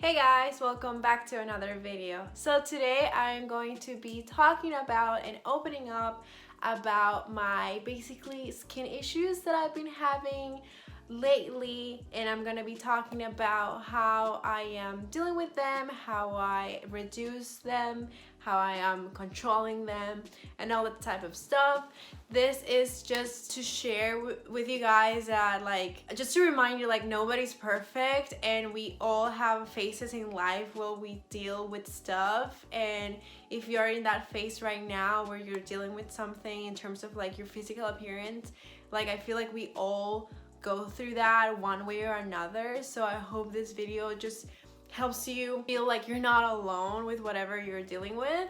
Hey guys, welcome back to another video. So today I'm going to be talking about and opening up about my basically skin issues that I've been having lately, and I'm going to be talking about how I am dealing with them, how I reduce them, how I am controlling them, and all that type of stuff. This is just to share with you guys that, like, just to remind you, like, nobody's perfect and we all have phases in life where we deal with stuff. And if you're in that phase right now where you're dealing with something in terms of like your physical appearance, like, I feel like we all go through that one way or another. So I hope this video just helps you feel like you're not alone with whatever you're dealing with,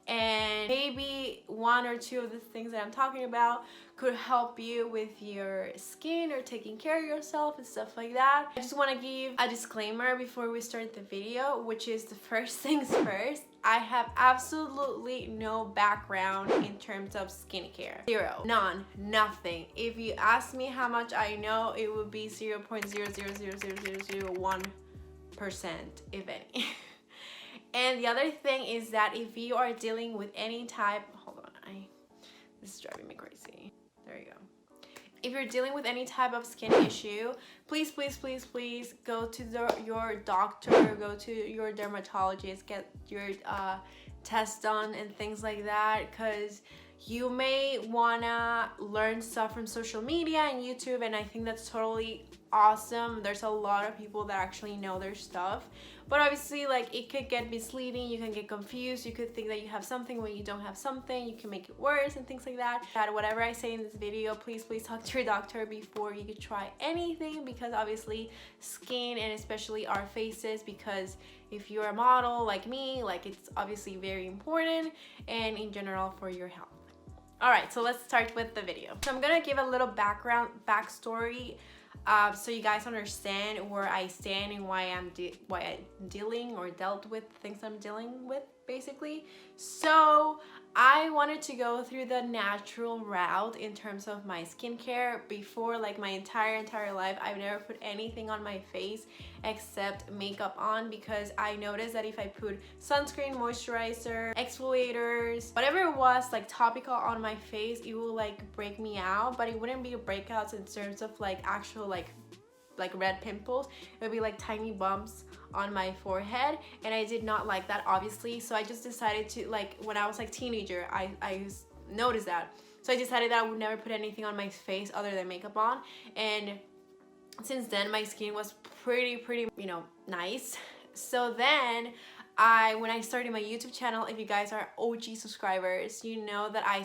and maybe one or two of the things that I'm talking about could help you with your skin or taking care of yourself and stuff like that. I just want to give a disclaimer before we start the video, which is the first things first. I have absolutely no background in terms of skincare. Zero. None. Nothing. If you ask me how much I know, it would be 0.0000001%, if any. And the other thing is that if you are dealing with any type, hold on, this is driving me crazy. There you go. If you're dealing with any type of skin issue, please go to your doctor, go to your dermatologist, get your test done and things like that, because you may wanna learn stuff from social media and YouTube, and I think that's totally awesome. There's a lot of people that actually know their stuff, but obviously, like, it could get misleading. You can get confused. You could think that you have something when you don't have something. You can make it worse and things like that. Whatever I say in this video, please talk to your doctor before you could try anything, because obviously skin, and especially our faces, because if you're a model like me, like, it's obviously very important, and in general for your health. Alright, so let's start with the video. So I'm gonna give a little backstory so you guys understand where I stand and why I'm dealing or dealt with things I'm dealing with, basically. So I wanted to go through the natural route in terms of my skincare. Before, like, my entire life, I've never put anything on my face except makeup on, because I noticed that if I put sunscreen, moisturizer, exfoliators, whatever it was, like, topical on my face, it will like break me out. But it wouldn't be breakouts in terms of like actual like red pimples. It would be like tiny bumps on my forehead, and I did not like that, obviously. So I just decided to, like, when I was like teenager, I noticed that. So I decided that I would never put anything on my face other than makeup on, and since then my skin was pretty, you know, nice. So then when I started my YouTube channel, if you guys are OG subscribers, you know that I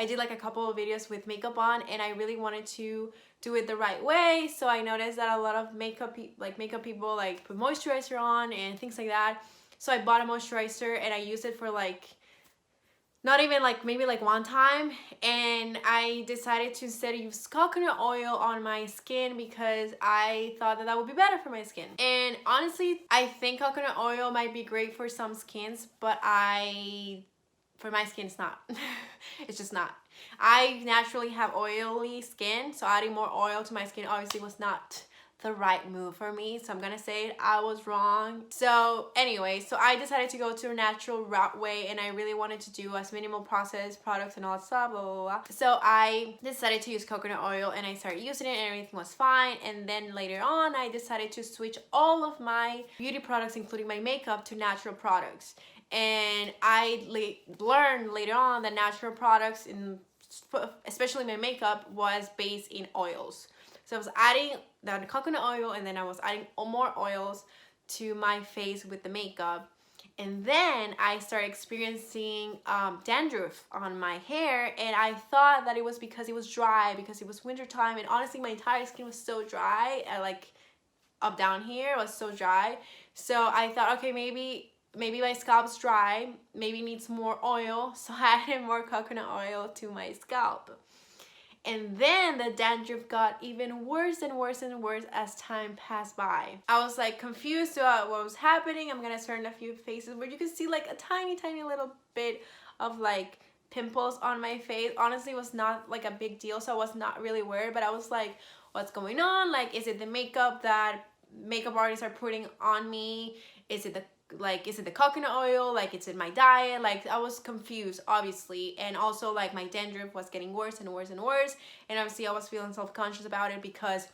did like a couple of videos with makeup on, and I really wanted to do it the right way. So I noticed that a lot of makeup people like put moisturizer on and things like that. So I bought a moisturizer and I used it for like not even like maybe like one time, and I decided to instead use coconut oil on my skin because I thought that would be better for my skin. And honestly, I think coconut oil might be great for some skins, but for my skin, it's not. It's just not. I naturally have oily skin, so adding more oil to my skin obviously was not the right move for me. So I'm gonna say it, I was wrong. So anyway, so I decided to go to a natural route way, and I really wanted to do as minimal processed products and all that stuff, blah, blah, blah. So I decided to use coconut oil, and I started using it, and everything was fine. And then later on, I decided to switch all of my beauty products, including my makeup, to natural products. And I learned later on that natural products, especially my makeup, was based in oils. So I was adding the coconut oil, and then I was adding more oils to my face with the makeup. And then I started experiencing dandruff on my hair, and I thought that it was because it was dry, because it was winter time. And honestly, my entire skin was so dry, like up down here was so dry. So I thought, okay, maybe my scalp's dry, maybe it needs more oil. So I added more coconut oil to my scalp. And then the dandruff got even worse and worse as time passed by. I was like confused about what was happening. I'm gonna turn a few faces where you can see like a tiny little bit of like pimples on my face. Honestly, it was not like a big deal, so I was not really worried, but I was like, what's going on? Like, is it the makeup that makeup artists are putting on me. Is it the coconut oil? Like, it's in my diet? Like, I was confused, obviously. And also, like, my dandruff was getting worse and worse and worse. And obviously, I was feeling self-conscious about it because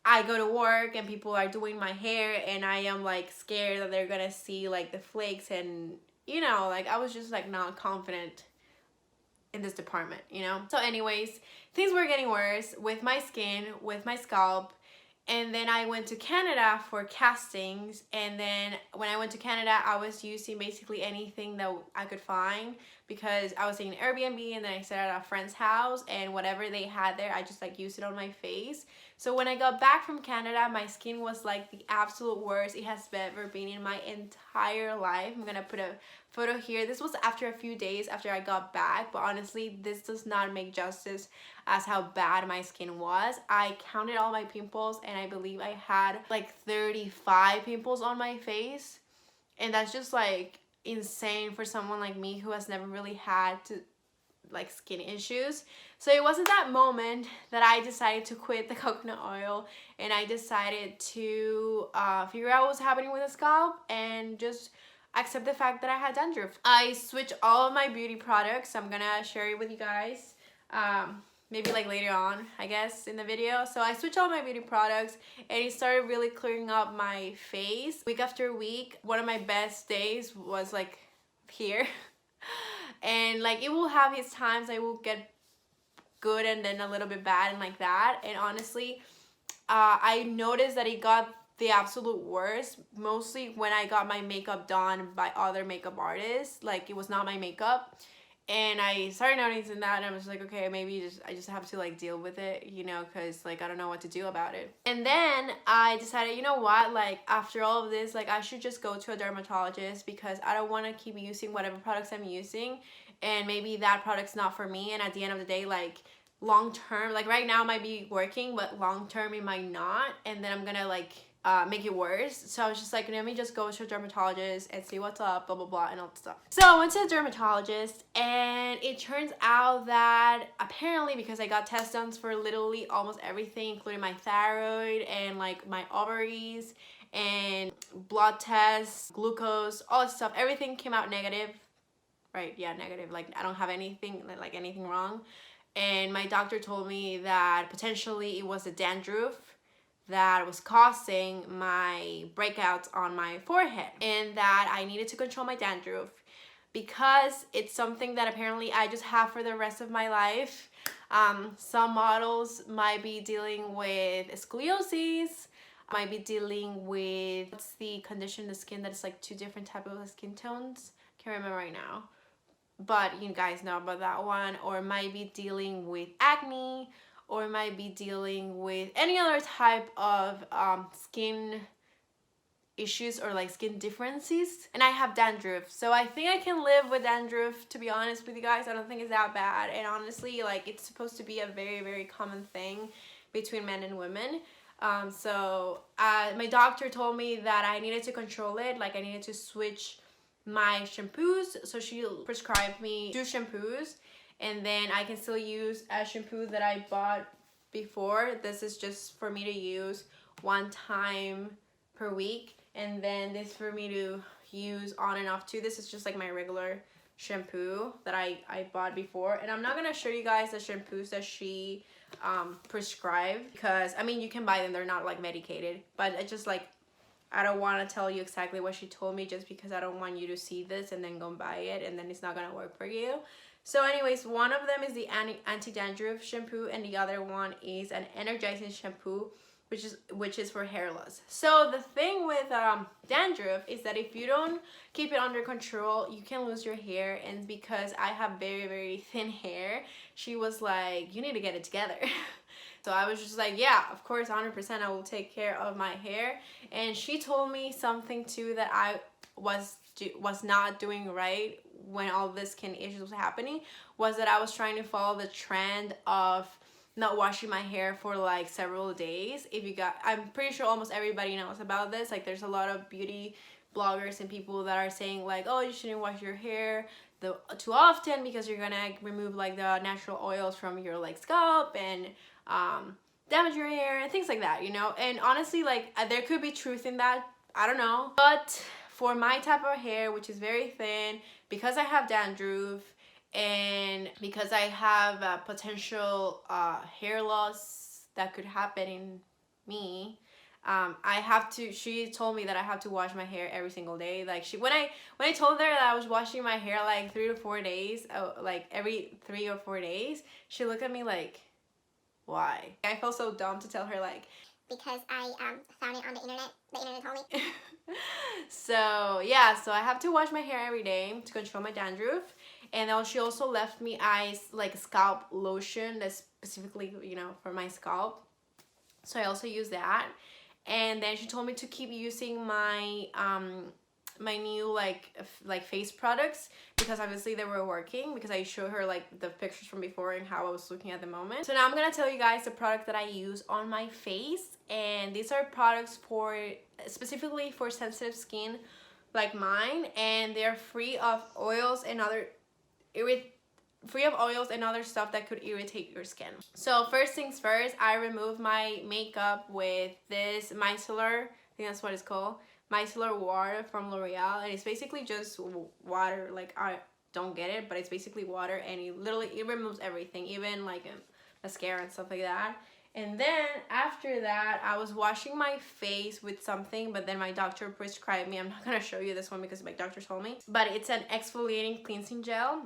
I go to work and people are doing my hair and I am, like, scared that they're gonna see, like, the flakes. And, you know, like, I was just, like, not confident in this department, you know? So anyways, things were getting worse with my skin, with my scalp. And then I went to Canada for castings, and then when I went to Canada, I was using basically anything that I could find because I was staying in Airbnb, and then I stayed at a friend's house, and whatever they had there, I just like used it on my face. So when I got back from Canada, my skin was like the absolute worst it has ever been in my entire life. I'm gonna put a photo here. This was after a few days after I got back, but honestly, this does not make justice as how bad my skin was. I counted all my pimples and I believe I had like 35 pimples on my face, and that's just like insane for someone like me who has never really had to like skin issues. So it wasn't that moment that I decided to quit the coconut oil, and I decided to figure out what's happening with the scalp and just accept the fact that I had dandruff. I switched all of my beauty products. I'm gonna share it with you guys maybe like later on, I guess, in the video. So I switched all my beauty products and it started really clearing up my face. Week after week, one of my best days was like here. And like it will have its times I will get good and then a little bit bad and like that. And honestly, I noticed that it got the absolute worst mostly when I got my makeup done by other makeup artists. Like, it was not my makeup, and I started noticing that, and I was like, okay, maybe I just have to like deal with it, you know, because like I don't know what to do about it. And then I decided, you know what, like after all of this, like I should just go to a dermatologist because I don't want to keep using whatever products I'm using, and maybe that product's not for me. And at the end of the day, like long term, like right now it might be working, but long term it might not, and then I'm gonna like make it worse. So I was just like, let me just go to a dermatologist and see what's up, blah blah blah, and all that stuff. So I went to a dermatologist, and it turns out that apparently, because I got test done for literally almost everything, including my thyroid and like my ovaries and blood tests, glucose, all that stuff, everything came out negative. Right, yeah, negative. Like I don't have anything wrong. And my doctor told me that potentially it was a dandruff that was causing my breakouts on my forehead, and that I needed to control my dandruff because it's something that apparently I just have for the rest of my life. Some models might be dealing with scoliosis, might be dealing with, what's the condition in the skin that's like two different types of skin tones? Can't remember right now, but you guys know about that one. Or might be dealing with acne, or might be dealing with any other type of skin issues or like skin differences. And I have dandruff, so I think I can live with dandruff, to be honest with you guys. I don't think it's that bad, and honestly, like it's supposed to be a very, very common thing between men and women. So my doctor told me that I needed to control it, like I needed to switch my shampoos. So she prescribed me 2 shampoos, and then I can still use a shampoo that I bought before. This is just for me to use one time per week, and then this for me to use on and off too. This is just like my regular shampoo that I bought before, and I'm not gonna show you guys the shampoos that she prescribed, because I mean you can buy them, they're not like medicated, but it's just like I don't want to tell you exactly what she told me, just because I don't want you to see this and then go and buy it and then it's not gonna work for you. So anyways, one of them is the anti-dandruff shampoo, and the other one is an energizing shampoo, which is for hair loss. So the thing with dandruff is that if you don't keep it under control, you can lose your hair. And because I have very, very thin hair, she was like, you need to get it together. So I was just like, yeah, of course, 100% I will take care of my hair. And she told me something too that I was not doing right when all this skin issues was happening, was that I was trying to follow the trend of not washing my hair for like several days. I'm pretty sure almost everybody knows about this. Like there's a lot of beauty bloggers and people that are saying like, oh, you shouldn't wash your hair too often because you're gonna remove like the natural oils from your like scalp, and damage your hair and things like that, you know. And honestly, like there could be truth in that, I don't know, but for my type of hair, which is very thin, because I have dandruff and because I have a potential hair loss that could happen in me, I have to, she told me that I have to wash my hair every single day. Like when I told her that I was washing my hair like 3 to 4 days, like every 3 or 4 days, she looked at me like, why? I felt so dumb to tell her, like, because I found it on the internet. The internet told me. So yeah, so I have to wash my hair every day to control my dandruff. And then she also left me like scalp lotion that's specifically, you know, for my scalp. So I also use that. And then she told me to keep using my my new like face products, because obviously they were working, because I showed her like the pictures from before and how I was looking at the moment. So now I'm gonna tell you guys the product that I use on my face, and these are products for specifically for sensitive skin like mine, and they're free of oils and other stuff that could irritate your skin. So first things first, I remove my makeup with this micellar, I think that's what it's called, micellar water from L'Oreal, and it's basically just water. Like, I don't get it, but it's basically water, and it removes everything, even like mascara and stuff like that. And then after that, I was washing my face with something, but then my doctor prescribed me, I'm not gonna show you this one because my doctor told me, but it's an exfoliating cleansing gel.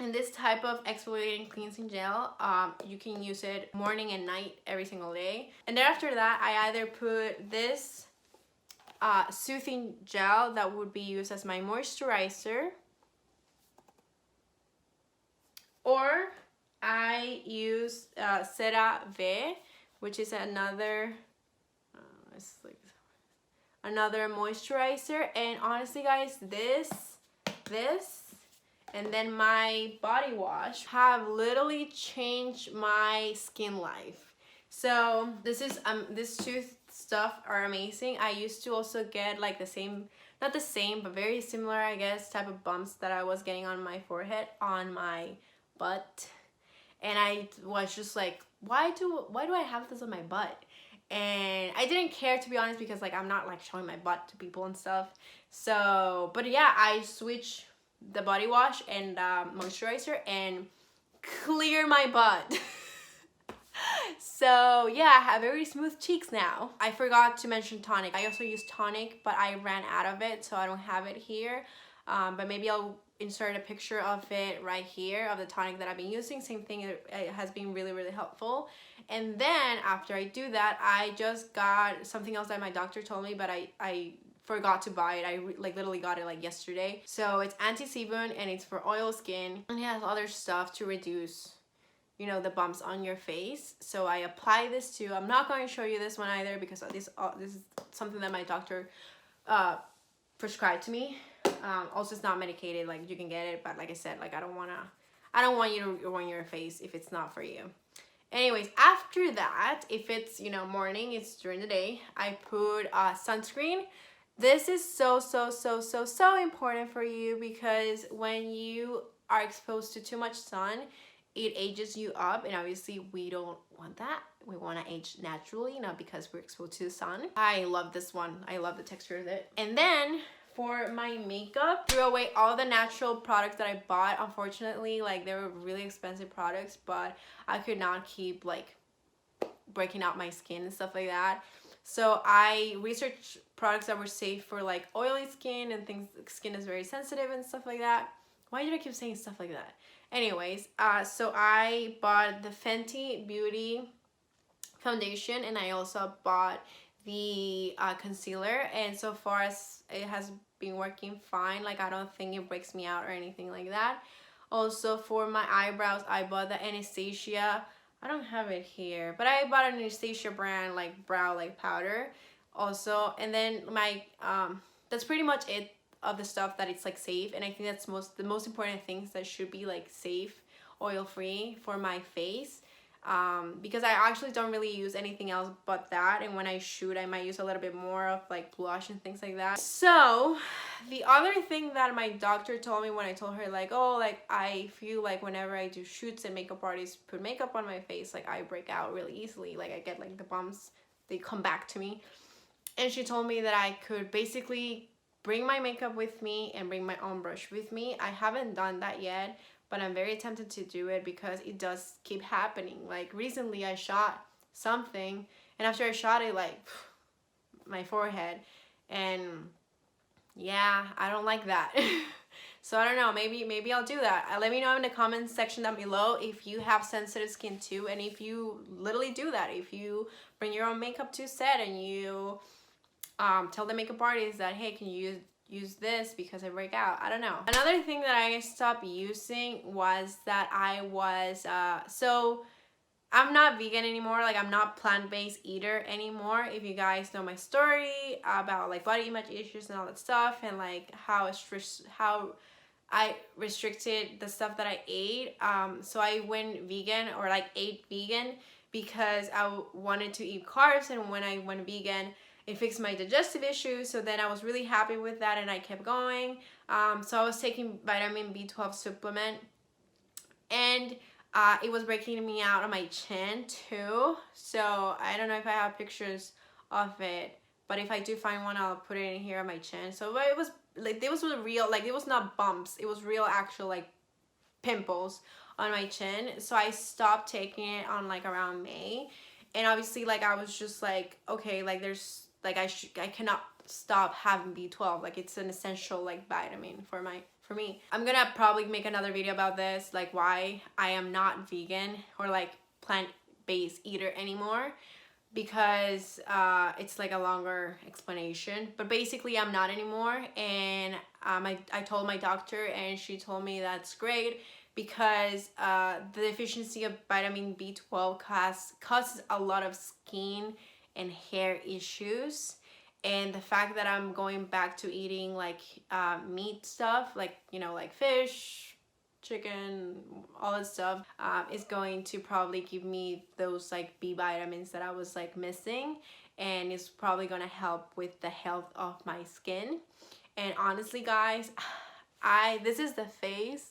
And this type of exfoliating cleansing gel, you can use it morning and night every single day. And then after that, I either put this soothing gel that would be used as my moisturizer, or I use CeraVe, which is another another moisturizer. And honestly guys, this and then my body wash have literally changed my skin life. So this two stuff are amazing. I used to also get like the same, not the same, but very similar, I guess, type of bumps that I was getting on my forehead, on my butt. And I was just like, why do I have this on my butt? And I didn't care, to be honest, because like I'm not like showing my butt to people and stuff. So, but yeah, I switched the body wash and moisturizer and clear my butt. So yeah, I have very smooth cheeks now. I forgot to mention tonic. I also use tonic, but I ran out of it, so I don't have it here. But maybe I'll insert a picture of it right here, of the tonic that I've been using. Same thing, it has been really, really helpful. And then after I do that, I just got something else that my doctor told me, but I forgot to buy it. I like literally got it like yesterday. So it's anti-sebum, and it's for oil skin, and it has other stuff to reduce, you know, the bumps on your face. So I apply this too. I'm not going to show you this one either, because this is something that my doctor prescribed to me. Also, it's not medicated, like you can get it, but like I said, like I don't want you to ruin your face if it's not for you. Anyways, after that, if it's, you know, morning, it's during the day, I put sunscreen. This is so important for you, because when you are exposed to too much sun, it ages you up, and obviously we don't want that. We want to age naturally, not because we're exposed to the sun. I love this one. I love the texture of it. And then for my makeup, threw away all the natural products that I bought. Unfortunately, like they were really expensive products, but I could not keep like breaking out my skin and stuff like that. So I researched products that were safe for like oily skin and things, skin is very sensitive and stuff like that. Why did I keep saying stuff like that? Anyways, so I bought the Fenty Beauty foundation, and I also bought the concealer, and so far as it has been working fine. Like I don't think it breaks me out or anything like that. Also for my eyebrows, I bought the Anastasia, I don't have it here, but I bought an Anastasia brand like brow like powder also. And then my that's pretty much it of the stuff that it's like safe, and I think that's the most important things that should be like safe, oil free for my face. because I actually don't really use anything else but that, and when I shoot I might use a little bit more of like blush and things like that. So the other thing that my doctor told me when I told her like, oh, like I feel like whenever I do shoots and makeup artists put makeup on my face, like I break out really easily, like I get like the bumps, they come back to me. And she told me that I could basically bring my makeup with me and bring my own brush with me. I haven't done that yet, but I'm very tempted to do it because it does keep happening. Like recently I shot something, and after I shot it, like my forehead, and yeah, I don't like that. So I don't know, maybe I'll do that. Let me know in the comments section down below if you have sensitive skin too, and if you literally do that, if you bring your own makeup to set and you tell the makeup artist that, hey, can you use this because I break out. I don't know. Another thing that I stopped using was that I was so I'm not vegan anymore. Like I'm not plant-based eater anymore. If you guys know my story about like body image issues and all that stuff, and like how I restricted the stuff that I ate, so I went vegan, or like ate vegan, because I wanted to eat carbs, and when I went vegan it fixed my digestive issues. So then I was really happy with that, and I kept going. So I was taking vitamin B12 supplement, and it was breaking me out on my chin too. So I don't know if I have pictures of it, but if I do find one, I'll put it in here on my chin. So it was like, it was real, like it was not bumps, it was real actual like pimples on my chin. So I stopped taking it on like around May, and obviously like I was just like, okay, like there's like I cannot stop having B12, like it's an essential like vitamin for me. I'm gonna probably make another video about this, like why I am not vegan or like plant-based eater anymore, because it's like a longer explanation. But basically I'm not anymore, and I told my doctor, and she told me that's great, because the deficiency of vitamin B12 causes a lot of skin and hair issues. And the fact that I'm going back to eating like meat stuff, like, you know, like fish, chicken, all that stuff, is going to probably give me those like B vitamins that I was like missing, and it's probably gonna help with the health of my skin. And honestly guys, this is the face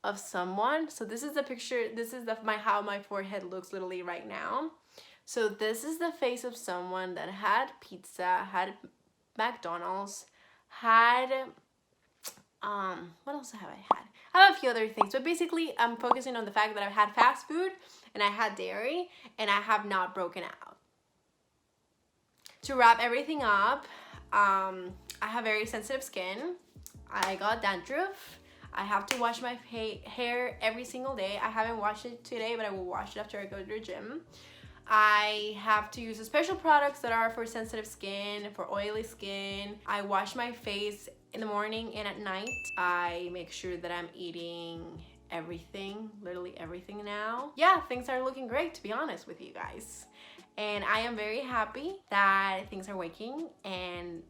of someone. So this is the picture, this is how my forehead looks literally right now. So this is the face of someone that had pizza, had McDonald's, had what else have I had? I have a few other things, but basically I'm focusing on the fact that I've had fast food, and I had dairy, and I have not broken out. To wrap everything up, I have very sensitive skin. I got dandruff. I have to wash my hair every single day. I haven't washed it today, but I will wash it after I go to the gym. I have to use special products that are for sensitive skin, for oily skin. I wash my face in the morning and at night. I make sure that I'm eating everything, literally everything now. Yeah, things are looking great, to be honest with you guys. And I am very happy that things are working and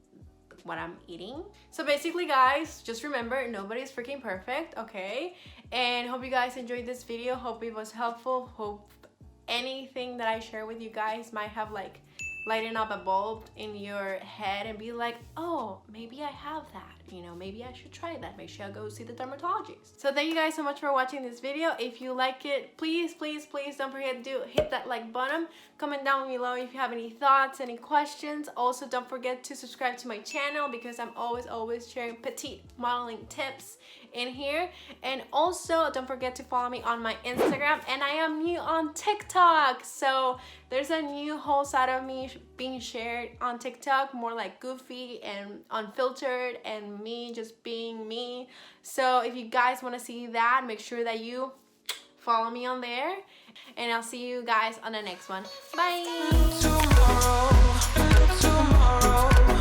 what I'm eating. So basically guys, just remember, nobody's freaking perfect, okay? And hope you guys enjoyed this video. Hope it was helpful. Hope anything that I share with you guys might have like lighten up a bulb in your head and be like, oh, maybe I have that, you know, maybe I should try that. Make sure I go see the dermatologist. So thank you guys so much for watching this video. If you like it, please don't forget to hit that like button. Comment down below if you have any thoughts, any questions. Also, don't forget to subscribe to my channel, because I'm always sharing petite modeling tips in here. And also don't forget to follow me on my Instagram, and I am new on TikTok, so there's a new whole side of me being shared on TikTok, more like goofy and unfiltered, and me just being me. So if you guys want to see that, make sure that you follow me on there, and I'll see you guys on the next one. Bye. Tomorrow.